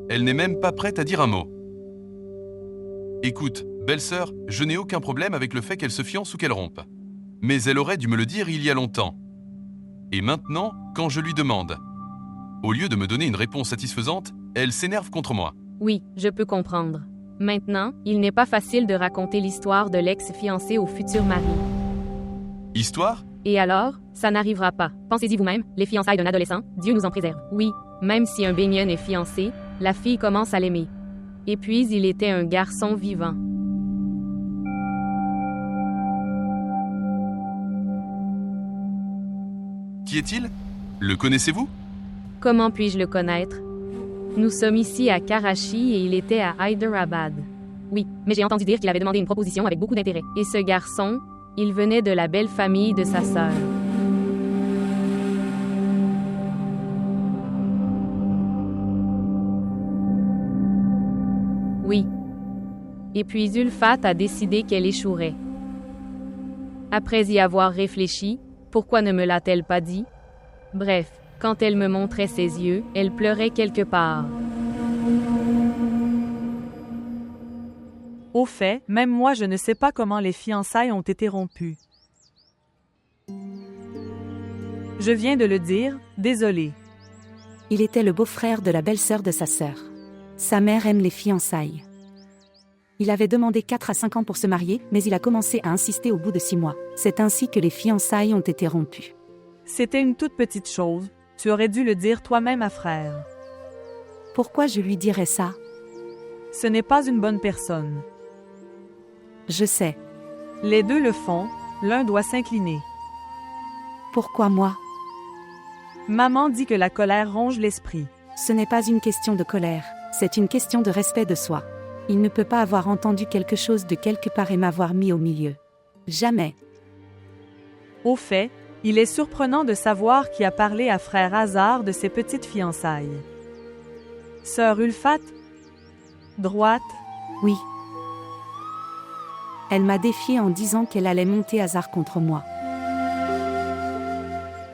Elle n'est même pas prête à dire un mot. Écoute, belle-sœur, je n'ai aucun problème avec le fait qu'elle se fiance ou qu'elle rompe. Mais elle aurait dû me le dire il y a longtemps. Et maintenant, quand je lui demande, au lieu de me donner une réponse satisfaisante, elle s'énerve contre moi. Oui, je peux comprendre. Maintenant, il n'est pas facile de raconter l'histoire de l'ex-fiancé au futur mari. Histoire? Et alors, ça n'arrivera pas. Pensez-y vous-même, les fiançailles d'un adolescent, Dieu nous en préserve. Oui, même si un baigneur est fiancé, la fille commence à l'aimer. Et puis, il était un garçon vivant. Qui est-il? Le connaissez-vous? Comment puis-je le connaître? Nous sommes ici à Karachi et il était à Hyderabad. Oui, mais j'ai entendu dire qu'il avait demandé une proposition avec beaucoup d'intérêt. Et ce garçon, il venait de la belle famille de sa sœur. Oui. Et puis Ulfat a décidé qu'elle échouerait. Après y avoir réfléchi, pourquoi ne me l'a-t-elle pas dit? Bref, quand elle me montrait ses yeux, elle pleurait quelque part. Au fait, même moi je ne sais pas comment les fiançailles ont été rompues. Je viens de le dire, désolé. Il était le beau-frère de la belle-sœur de sa sœur. Sa mère aime les fiançailles. Il avait demandé 4 à 5 ans pour se marier, mais il a commencé à insister au bout de 6 mois. C'est ainsi que les fiançailles ont été rompues. C'était une toute petite chose. Tu aurais dû le dire toi-même à frère. Pourquoi je lui dirais ça? Ce n'est pas une bonne personne. Je sais. Les deux le font, l'un doit s'incliner. Pourquoi moi? Maman dit que la colère ronge l'esprit. Ce n'est pas une question de colère, c'est une question de respect de soi. Il ne peut pas avoir entendu quelque chose de quelque part et m'avoir mis au milieu. Jamais. Au fait, il est surprenant de savoir qui a parlé à frère Hazar de ses petites fiançailles. Sœur Ulfat? Droite? Oui. Elle m'a défié en disant qu'elle allait monter Hazar contre moi.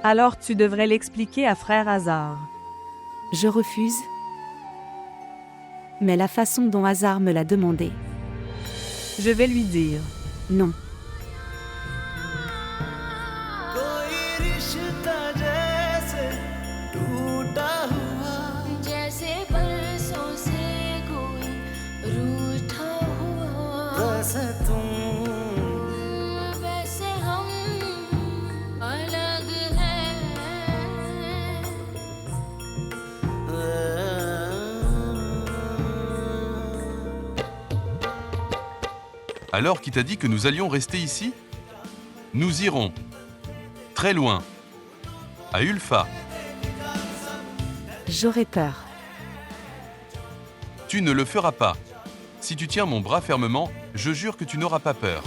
Alors tu devrais l'expliquer à frère Hazar. Je refuse. Mais la façon dont Hazar me l'a demandé. Je vais lui dire. Non. Alors qui t'a dit que nous allions rester ici? Nous irons. Très loin. À Ulfa. J'aurais peur. Tu ne le feras pas. Si tu tiens mon bras fermement, je jure que tu n'auras pas peur.